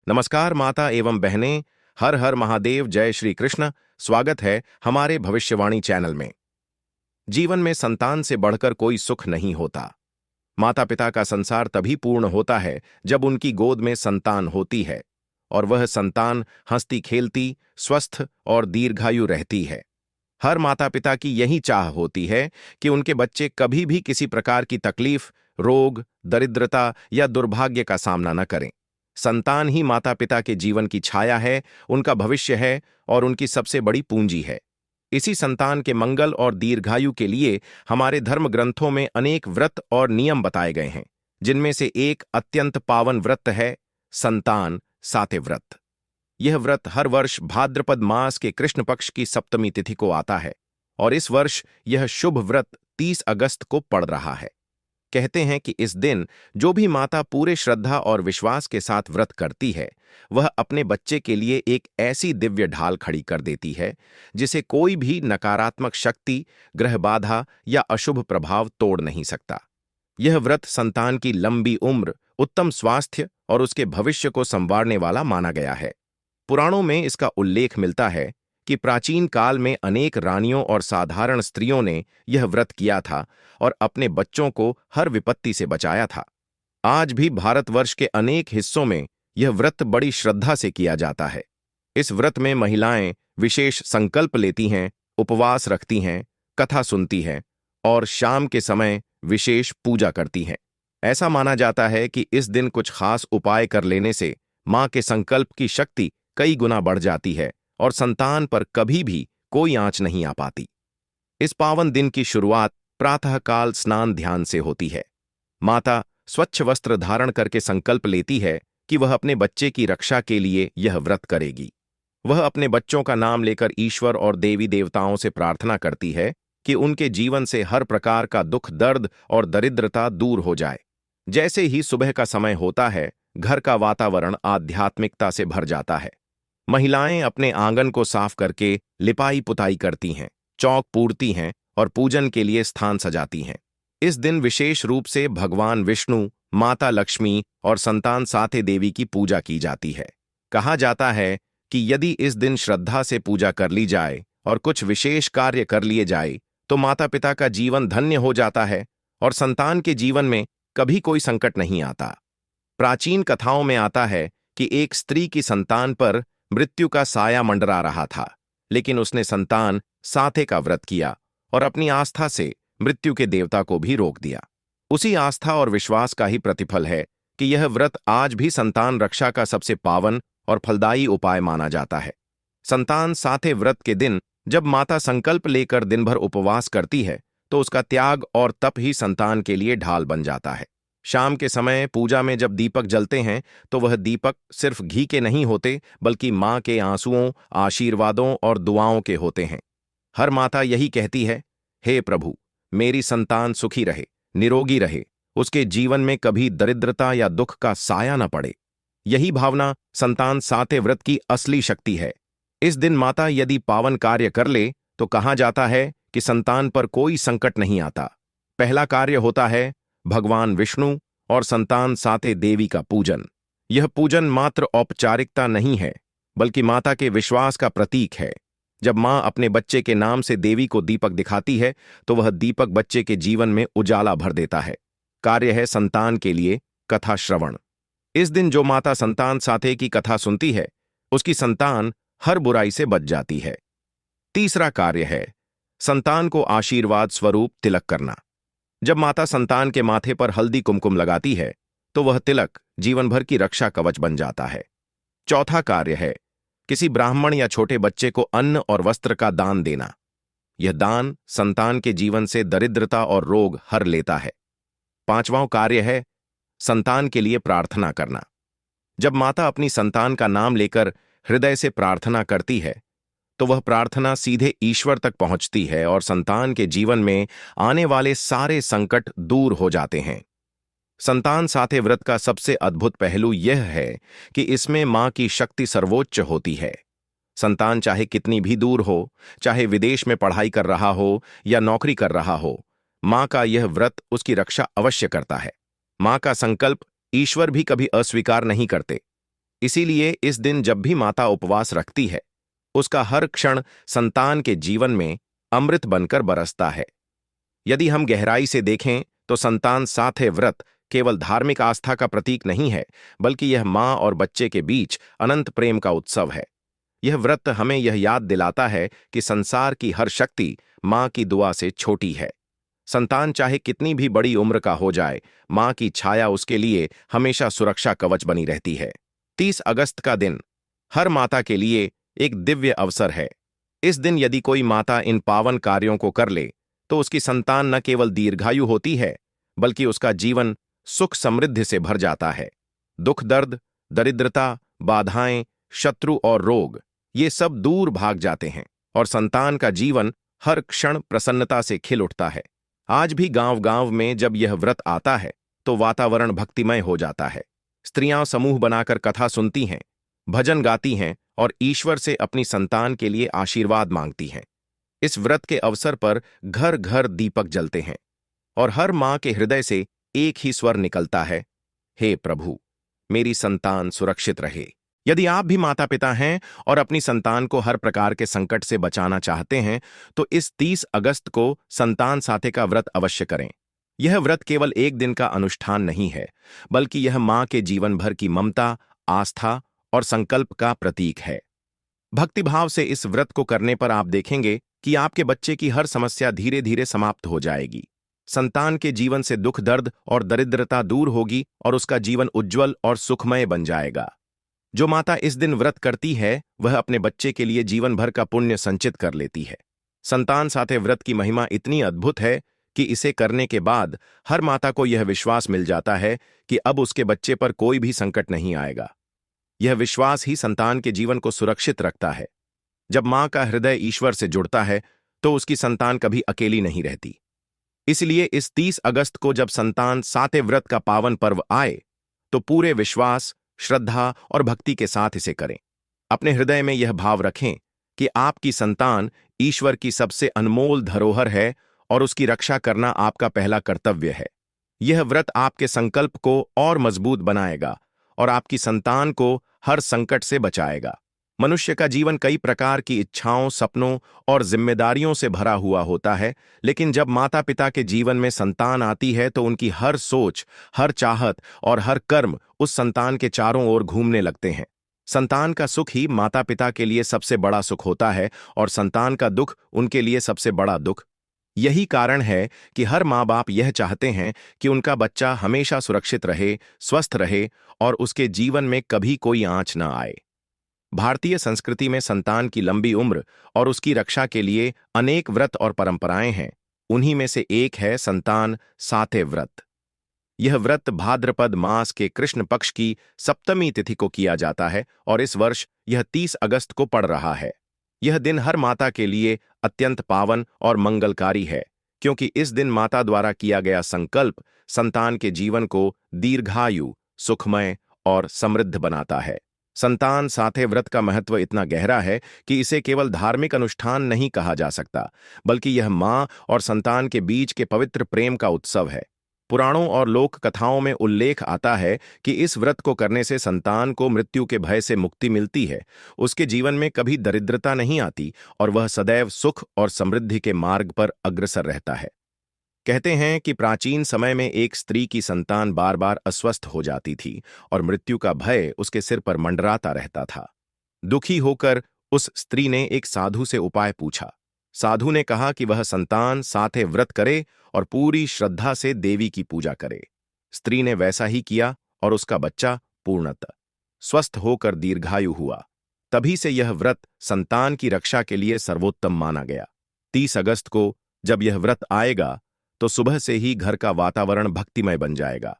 नमस्कार माता एवं बहनें। हर हर महादेव, जय श्री कृष्ण। स्वागत है हमारे भविष्यवाणी चैनल में। जीवन में संतान से बढ़कर कोई सुख नहीं होता। माता पिता का संसार तभी पूर्ण होता है जब उनकी गोद में संतान होती है और वह संतान हंसती खेलती, स्वस्थ और दीर्घायु रहती है। हर माता पिता की यही चाह होती है कि उनके बच्चे कभी भी किसी प्रकार की तकलीफ, रोग, दरिद्रता या दुर्भाग्य का सामना न करें। संतान ही माता पिता के जीवन की छाया है, उनका भविष्य है और उनकी सबसे बड़ी पूंजी है। इसी संतान के मंगल और दीर्घायु के लिए हमारे धर्म ग्रंथों में अनेक व्रत और नियम बताए गए हैं, जिनमें से एक अत्यंत पावन व्रत है संतान साते व्रत। यह व्रत हर वर्ष भाद्रपद मास के कृष्ण पक्ष की सप्तमी तिथि को आता है और इस वर्ष यह शुभ व्रत 30 अगस्त को पड़ रहा है। कहते हैं कि इस दिन जो भी माता पूरे श्रद्धा और विश्वास के साथ व्रत करती है, वह अपने बच्चे के लिए एक ऐसी दिव्य ढाल खड़ी कर देती है जिसे कोई भी नकारात्मक शक्ति, ग्रह बाधा या अशुभ प्रभाव तोड़ नहीं सकता। यह व्रत संतान की लंबी उम्र, उत्तम स्वास्थ्य और उसके भविष्य को संवारने वाला माना गया है। पुराणों में इसका उल्लेख मिलता है कि प्राचीन काल में अनेक रानियों और साधारण स्त्रियों ने यह व्रत किया था और अपने बच्चों को हर विपत्ति से बचाया था। आज भी भारतवर्ष के अनेक हिस्सों में यह व्रत बड़ी श्रद्धा से किया जाता है। इस व्रत में महिलाएं विशेष संकल्प लेती हैं, उपवास रखती हैं, कथा सुनती हैं और शाम के समय विशेष पूजा करती हैं। ऐसा माना जाता है कि इस दिन कुछ खास उपाय कर लेने से मां के संकल्प की शक्ति कई गुना बढ़ जाती है और संतान पर कभी भी कोई आंच नहीं आ पाती। इस पावन दिन की शुरुआत प्रातःकाल स्नान ध्यान से होती है। माता स्वच्छ वस्त्र धारण करके संकल्प लेती है कि वह अपने बच्चे की रक्षा के लिए यह व्रत करेगी। वह अपने बच्चों का नाम लेकर ईश्वर और देवी देवताओं से प्रार्थना करती है कि उनके जीवन से हर प्रकार का दुख, दर्द और दरिद्रता दूर हो जाए। जैसे ही सुबह का समय होता है, घर का वातावरण आध्यात्मिकता से भर जाता है। महिलाएं अपने आंगन को साफ करके लिपाई पुताई करती हैं, चौक पूरती हैं और पूजन के लिए स्थान सजाती हैं। इस दिन विशेष रूप से भगवान विष्णु, माता लक्ष्मी और संतान साते देवी की पूजा की जाती है। कहा जाता है कि यदि इस दिन श्रद्धा से पूजा कर ली जाए और कुछ विशेष कार्य कर लिए जाए तो माता पिता का जीवन धन्य हो जाता है और संतान के जीवन में कभी कोई संकट नहीं आता। प्राचीन कथाओं में आता है कि एक स्त्री की संतान पर मृत्यु का साया मंडरा रहा था, लेकिन उसने संतान साते का व्रत किया और अपनी आस्था से मृत्यु के देवता को भी रोक दिया। उसी आस्था और विश्वास का ही प्रतिफल है कि यह व्रत आज भी संतान रक्षा का सबसे पावन और फलदायी उपाय माना जाता है। संतान साते व्रत के दिन जब माता संकल्प लेकर दिन भर उपवास करती है तो उसका त्याग और तप ही संतान के लिए ढाल बन जाता है। शाम के समय पूजा में जब दीपक जलते हैं तो वह दीपक सिर्फ घी के नहीं होते, बल्कि मां के आंसुओं, आशीर्वादों और दुआओं के होते हैं। हर माता यही कहती है, हे प्रभु, मेरी संतान सुखी रहे, निरोगी रहे, उसके जीवन में कभी दरिद्रता या दुख का साया न पड़े। यही भावना संतान साते व्रत की असली शक्ति है। इस दिन माता यदि पावन कार्य कर ले तो कहा जाता है कि संतान पर कोई संकट नहीं आता। पहला कार्य होता है भगवान विष्णु और संतान साते देवी का पूजन। यह पूजन मात्र औपचारिकता नहीं है, बल्कि माता के विश्वास का प्रतीक है। जब मां अपने बच्चे के नाम से देवी को दीपक दिखाती है तो वह दीपक बच्चे के जीवन में उजाला भर देता है। कार्य है संतान के लिए कथा श्रवण। इस दिन जो माता संतान साते की कथा सुनती है, उसकी संतान हर बुराई से बच जाती है। तीसरा कार्य है संतान को आशीर्वाद स्वरूप तिलक करना। जब माता संतान के माथे पर हल्दी कुमकुम लगाती है तो वह तिलक जीवन भर की रक्षा कवच बन जाता है। चौथा कार्य है किसी ब्राह्मण या छोटे बच्चे को अन्न और वस्त्र का दान देना। यह दान संतान के जीवन से दरिद्रता और रोग हर लेता है। पांचवां कार्य है संतान के लिए प्रार्थना करना। जब माता अपनी संतान का नाम लेकर हृदय से प्रार्थना करती है तो वह प्रार्थना सीधे ईश्वर तक पहुंचती है और संतान के जीवन में आने वाले सारे संकट दूर हो जाते हैं। संतान साते व्रत का सबसे अद्भुत पहलू यह है कि इसमें मां की शक्ति सर्वोच्च होती है। संतान चाहे कितनी भी दूर हो, चाहे विदेश में पढ़ाई कर रहा हो या नौकरी कर रहा हो, मां का यह व्रत उसकी रक्षा अवश्य करता है। मां का संकल्प ईश्वर भी कभी अस्वीकार नहीं करते। इसीलिए इस दिन जब भी माता उपवास रखती है, उसका हर क्षण संतान के जीवन में अमृत बनकर बरसता है। यदि हम गहराई से देखें तो संतान साथे व्रत केवल धार्मिक आस्था का प्रतीक नहीं है, बल्कि यह माँ और बच्चे के बीच अनंत प्रेम का उत्सव है। यह व्रत हमें यह याद दिलाता है कि संसार की हर शक्ति माँ की दुआ से छोटी है। संतान चाहे कितनी भी बड़ी उम्र का हो जाए, माँ की छाया उसके लिए हमेशा सुरक्षा कवच बनी रहती है। 30 अगस्त का दिन हर माता के लिए एक दिव्य अवसर है। इस दिन यदि कोई माता इन पावन कार्यों को कर ले, तो उसकी संतान न केवल दीर्घायु होती है, बल्कि उसका जीवन सुख समृद्धि से भर जाता है। दुख दर्द, दरिद्रता, बाधाएं, शत्रु और रोग, ये सब दूर भाग जाते हैं और संतान का जीवन हर क्षण प्रसन्नता से खिल उठता है। आज भी गांव गांव में जब यह व्रत आता है तो वातावरण भक्तिमय हो जाता है। स्त्रियां समूह बनाकर कथा सुनती हैं, भजन गाती हैं और ईश्वर से अपनी संतान के लिए आशीर्वाद मांगती हैं। इस व्रत के अवसर पर घर घर दीपक जलते हैं और हर मां के हृदय से एक ही स्वर निकलता है, हे प्रभु, मेरी संतान सुरक्षित रहे। यदि आप भी माता पिता हैं और अपनी संतान को हर प्रकार के संकट से बचाना चाहते हैं, तो इस 30 अगस्त को संतान साथे का व्रत अवश्य करें। यह व्रत केवल एक दिन का अनुष्ठान नहीं है, बल्कि यह मां के जीवन भर की ममता, आस्था और संकल्प का प्रतीक है। भक्तिभाव से इस व्रत को करने पर आप देखेंगे कि आपके बच्चे की हर समस्या धीरे धीरे समाप्त हो जाएगी। संतान के जीवन से दुख दर्द और दरिद्रता दूर होगी और उसका जीवन उज्जवल और सुखमय बन जाएगा। जो माता इस दिन व्रत करती है, वह अपने बच्चे के लिए जीवन भर का पुण्य संचित कर लेती है। संतान साथे व्रत की महिमा इतनी अद्भुत है कि इसे करने के बाद हर माता को यह विश्वास मिल जाता है कि अब उसके बच्चे पर कोई भी संकट नहीं आएगा। यह विश्वास ही संतान के जीवन को सुरक्षित रखता है। जब मां का हृदय ईश्वर से जुड़ता है, तो उसकी संतान कभी अकेली नहीं रहती। इसलिए इस 30 अगस्त को जब संतान साथे व्रत का पावन पर्व आए, तो पूरे विश्वास, श्रद्धा और भक्ति के साथ इसे करें। अपने हृदय में यह भाव रखें कि आपकी संतान ईश्वर की सबसे अनमोल धरोहर है और उसकी रक्षा करना आपका पहला कर्तव्य है। यह व्रत आपके संकल्प को और मजबूत बनाएगा और आपकी संतान को हर संकट से बचाएगा। मनुष्य का जीवन कई प्रकार की इच्छाओं, सपनों और जिम्मेदारियों से भरा हुआ होता है, लेकिन जब माता पिता के जीवन में संतान आती है तो उनकी हर सोच, हर चाहत और हर कर्म उस संतान के चारों ओर घूमने लगते हैं। संतान का सुख ही माता पिता के लिए सबसे बड़ा सुख होता है और संतान का दुख उनके लिए सबसे बड़ा दुख। यही कारण है कि हर माँ बाप यह चाहते हैं कि उनका बच्चा हमेशा सुरक्षित रहे, स्वस्थ रहे और उसके जीवन में कभी कोई आंच न आए। भारतीय संस्कृति में संतान की लंबी उम्र और उसकी रक्षा के लिए अनेक व्रत और परंपराएं हैं। उन्हीं में से एक है संतान साथे व्रत। यह व्रत भाद्रपद मास के कृष्ण पक्ष की सप्तमी तिथि को किया जाता है और इस वर्ष यह 30 अगस्त को पड़ रहा है। यह दिन हर माता के लिए अत्यंत पावन और मंगलकारी है, क्योंकि इस दिन माता द्वारा किया गया संकल्प संतान के जीवन को दीर्घायु, सुखमय और समृद्ध बनाता है। संतान साथे व्रत का महत्व इतना गहरा है कि इसे केवल धार्मिक अनुष्ठान नहीं कहा जा सकता, बल्कि यह मां और संतान के बीच के पवित्र प्रेम का उत्सव है। पुराणों और लोक कथाओं में उल्लेख आता है कि इस व्रत को करने से संतान को मृत्यु के भय से मुक्ति मिलती है, उसके जीवन में कभी दरिद्रता नहीं आती और वह सदैव सुख और समृद्धि के मार्ग पर अग्रसर रहता है। कहते हैं कि प्राचीन समय में एक स्त्री की संतान बार बार अस्वस्थ हो जाती थी और मृत्यु का भय उसके सिर पर मंडराता रहता था। दुखी होकर उस स्त्री ने एक साधु से उपाय पूछा। साधु ने कहा कि वह संतान साथे व्रत करे और पूरी श्रद्धा से देवी की पूजा करे। स्त्री ने वैसा ही किया और उसका बच्चा पूर्णतः स्वस्थ होकर दीर्घायु हुआ। तभी से यह व्रत संतान की रक्षा के लिए सर्वोत्तम माना गया। 30 अगस्त को जब यह व्रत आएगा तो सुबह से ही घर का वातावरण भक्तिमय बन जाएगा।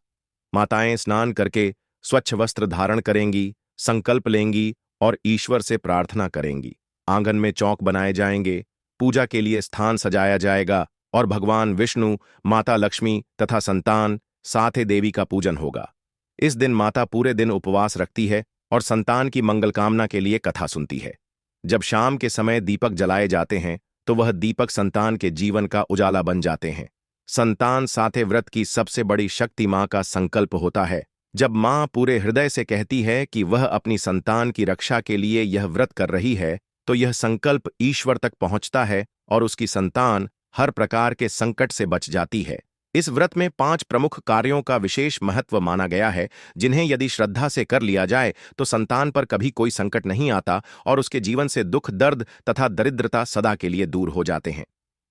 माताएं स्नान करके स्वच्छ वस्त्र धारण करेंगी, संकल्प लेंगी और ईश्वर से प्रार्थना करेंगी। आंगन में चौक बनाए जाएंगे, पूजा के लिए स्थान सजाया जाएगा और भगवान विष्णु, माता लक्ष्मी तथा संतान साथे देवी का पूजन होगा। इस दिन माता पूरे दिन उपवास रखती है और संतान की मंगल कामना के लिए कथा सुनती है। जब शाम के समय दीपक जलाए जाते हैं तो वह दीपक संतान के जीवन का उजाला बन जाते हैं। संतान साथे व्रत की सबसे बड़ी शक्ति मां का संकल्प होता है जब माँ पूरे हृदय से कहती है कि वह अपनी संतान की रक्षा के लिए यह व्रत कर रही है, तो यह संकल्प ईश्वर तक पहुंचता है और उसकी संतान हर प्रकार के संकट से बच जाती है। इस व्रत में 5 प्रमुख कार्यों का विशेष महत्व माना गया है, जिन्हें यदि श्रद्धा से कर लिया जाए तो संतान पर कभी कोई संकट नहीं आता और उसके जीवन से दुख, दर्द तथा दरिद्रता सदा के लिए दूर हो जाते हैं।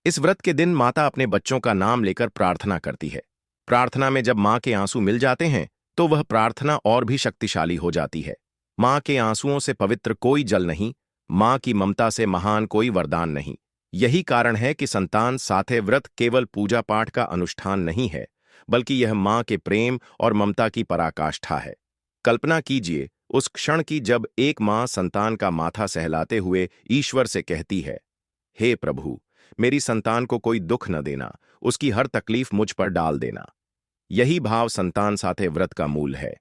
इस व्रत के दिन माता अपने बच्चों का नाम लेकर प्रार्थना करती है। प्रार्थना में जब माँ के आंसू मिल जाते हैं तो वह प्रार्थना और भी शक्तिशाली हो जाती है। माँ के आंसुओं से पवित्र कोई जल नहीं, माँ की ममता से महान कोई वरदान नहीं। यही कारण है कि संतान साथे व्रत केवल पूजा पाठ का अनुष्ठान नहीं है, बल्कि यह माँ के प्रेम और ममता की पराकाष्ठा है। कल्पना कीजिए उस क्षण की जब एक माँ संतान का माथा सहलाते हुए ईश्वर से कहती है, हे प्रभु, मेरी संतान को कोई दुख न देना, उसकी हर तकलीफ मुझ पर डाल देना। यही भाव संतान साथे व्रत का मूल है।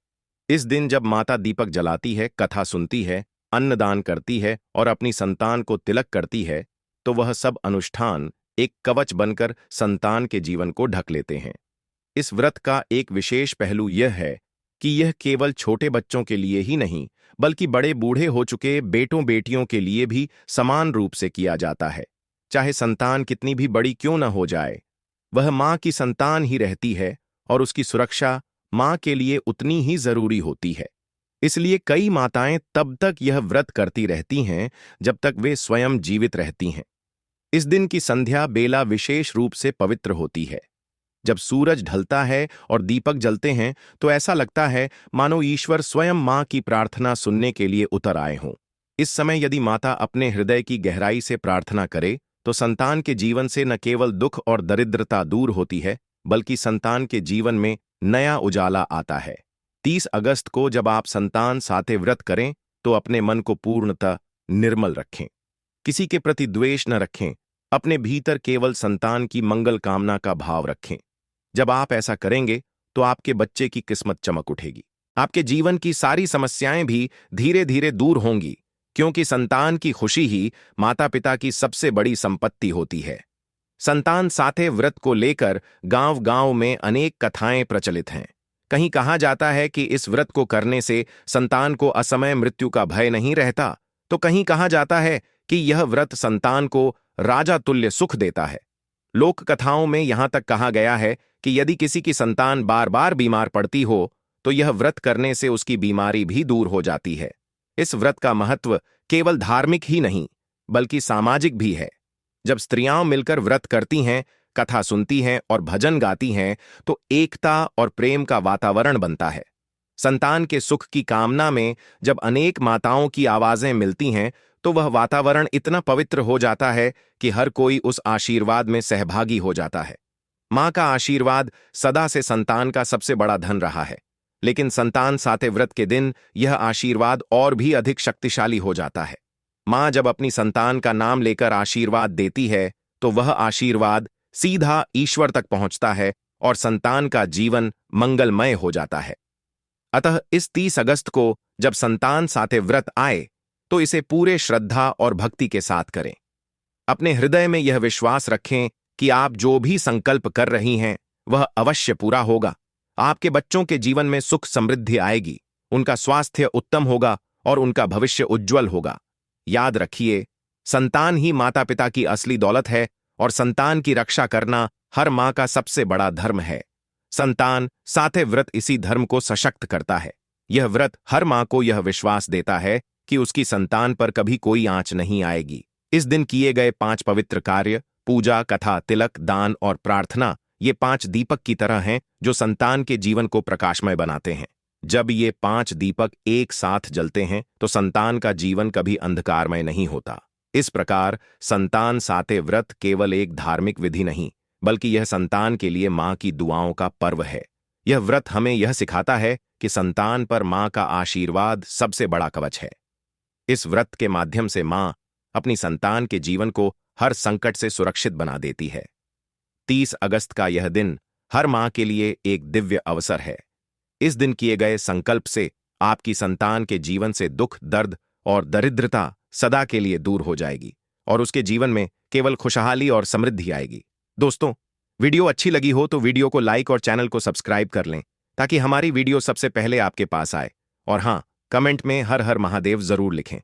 इस दिन जब माता दीपक जलाती है, कथा सुनती है, अन्नदान करती है और अपनी संतान को तिलक करती है, तो वह सब अनुष्ठान एक कवच बनकर संतान के जीवन को ढक लेते हैं। इस व्रत का एक विशेष पहलू यह है कि यह केवल छोटे बच्चों के लिए ही नहीं, बल्कि बड़े बूढ़े हो चुके बेटों बेटियों के लिए भी समान रूप से किया जाता है। चाहे संतान कितनी भी बड़ी क्यों न हो जाए, वह माँ की संतान ही रहती है और उसकी सुरक्षा माँ के लिए उतनी ही जरूरी होती है। इसलिए कई माताएं तब तक यह व्रत करती रहती हैं जब तक वे स्वयं जीवित रहती हैं। इस दिन की संध्या बेला विशेष रूप से पवित्र होती है। जब सूरज ढलता है और दीपक जलते हैं तो ऐसा लगता है मानो ईश्वर स्वयं माँ की प्रार्थना सुनने के लिए उतर आए हों। इस समय यदि माता अपने हृदय की गहराई से प्रार्थना करे तो संतान के जीवन से न केवल दुख और दरिद्रता दूर होती है, बल्कि संतान के जीवन में नया उजाला आता है। 30 अगस्त को जब आप संतान साथे व्रत करें तो अपने मन को पूर्णतः निर्मल रखें। किसी के प्रति द्वेष न रखें, अपने भीतर केवल संतान की मंगल कामना का भाव रखें। जब आप ऐसा करेंगे तो आपके बच्चे की किस्मत चमक उठेगी। आपके जीवन की सारी समस्याएं भी धीरे धीरे दूर होंगी, क्योंकि संतान की खुशी ही माता पिता की सबसे बड़ी संपत्ति होती है। संतान साथे व्रत को लेकर गांव-गांव में अनेक कथाएं प्रचलित हैं। कहीं कहा जाता है कि इस व्रत को करने से संतान को असमय मृत्यु का भय नहीं रहता, तो कहीं कहा जाता है कि यह व्रत संतान को राजा तुल्य सुख देता है। लोक कथाओं में यहां तक कहा गया है कि यदि किसी की संतान बार बार बीमार पड़ती हो तो यह व्रत करने से उसकी बीमारी भी दूर हो जाती है। इस व्रत का महत्व केवल धार्मिक ही नहीं, बल्कि सामाजिक भी है। जब स्त्रियां मिलकर व्रत करती हैं, कथा सुनती हैं और भजन गाती हैं, तो एकता और प्रेम का वातावरण बनता है। संतान के सुख की कामना में जब अनेक माताओं की आवाजें मिलती हैं, तो वह वातावरण इतना पवित्र हो जाता है कि हर कोई उस आशीर्वाद में सहभागी हो जाता है। माँ का आशीर्वाद सदा से संतान का सबसे बड़ा धन रहा है, लेकिन संतान साथे व्रत के दिन यह आशीर्वाद और भी अधिक शक्तिशाली हो जाता है। माँ जब अपनी संतान का नाम लेकर आशीर्वाद देती है तो वह आशीर्वाद सीधा ईश्वर तक पहुंचता है और संतान का जीवन मंगलमय हो जाता है। अतः इस 30 अगस्त को जब संतान साथे व्रत आए तो इसे पूरे श्रद्धा और भक्ति के साथ करें। अपने हृदय में यह विश्वास रखें कि आप जो भी संकल्प कर रही हैं वह अवश्य पूरा होगा। आपके बच्चों के जीवन में सुख समृद्धि आएगी, उनका स्वास्थ्य उत्तम होगा और उनका भविष्य उज्जवल होगा। याद रखिए, संतान ही माता पिता की असली दौलत है और संतान की रक्षा करना हर माँ का सबसे बड़ा धर्म है। संतान साथे व्रत इसी धर्म को सशक्त करता है। यह व्रत हर माँ को यह विश्वास देता है कि उसकी संतान पर कभी कोई आंच नहीं आएगी। इस दिन किए गए 5 पवित्र कार्य, पूजा, कथा, तिलक, दान और प्रार्थना, ये 5 दीपक की तरह हैं जो संतान के जीवन को प्रकाशमय बनाते हैं। जब ये 5 दीपक एक साथ जलते हैं तो संतान का जीवन कभी अंधकारमय नहीं होता। इस प्रकार संतान साथे व्रत केवल एक धार्मिक विधि नहीं, बल्कि यह संतान के लिए माँ की दुआओं का पर्व है। यह व्रत हमें यह सिखाता है कि संतान पर माँ का आशीर्वाद सबसे बड़ा कवच है। इस व्रत के माध्यम से माँ अपनी संतान के जीवन को हर संकट से सुरक्षित बना देती है। 30 अगस्त का यह दिन हर माँ के लिए एक दिव्य अवसर है। इस दिन किए गए संकल्प से आपकी संतान के जीवन से दुख, दर्द और दरिद्रता सदा के लिए दूर हो जाएगी और उसके जीवन में केवल खुशहाली और समृद्धि आएगी। दोस्तों, वीडियो अच्छी लगी हो तो वीडियो को लाइक और चैनल को सब्सक्राइब कर लें ताकि हमारी वीडियो सबसे पहले आपके पास आए। और हाँ, कमेंट में हर हर महादेव जरूर लिखें।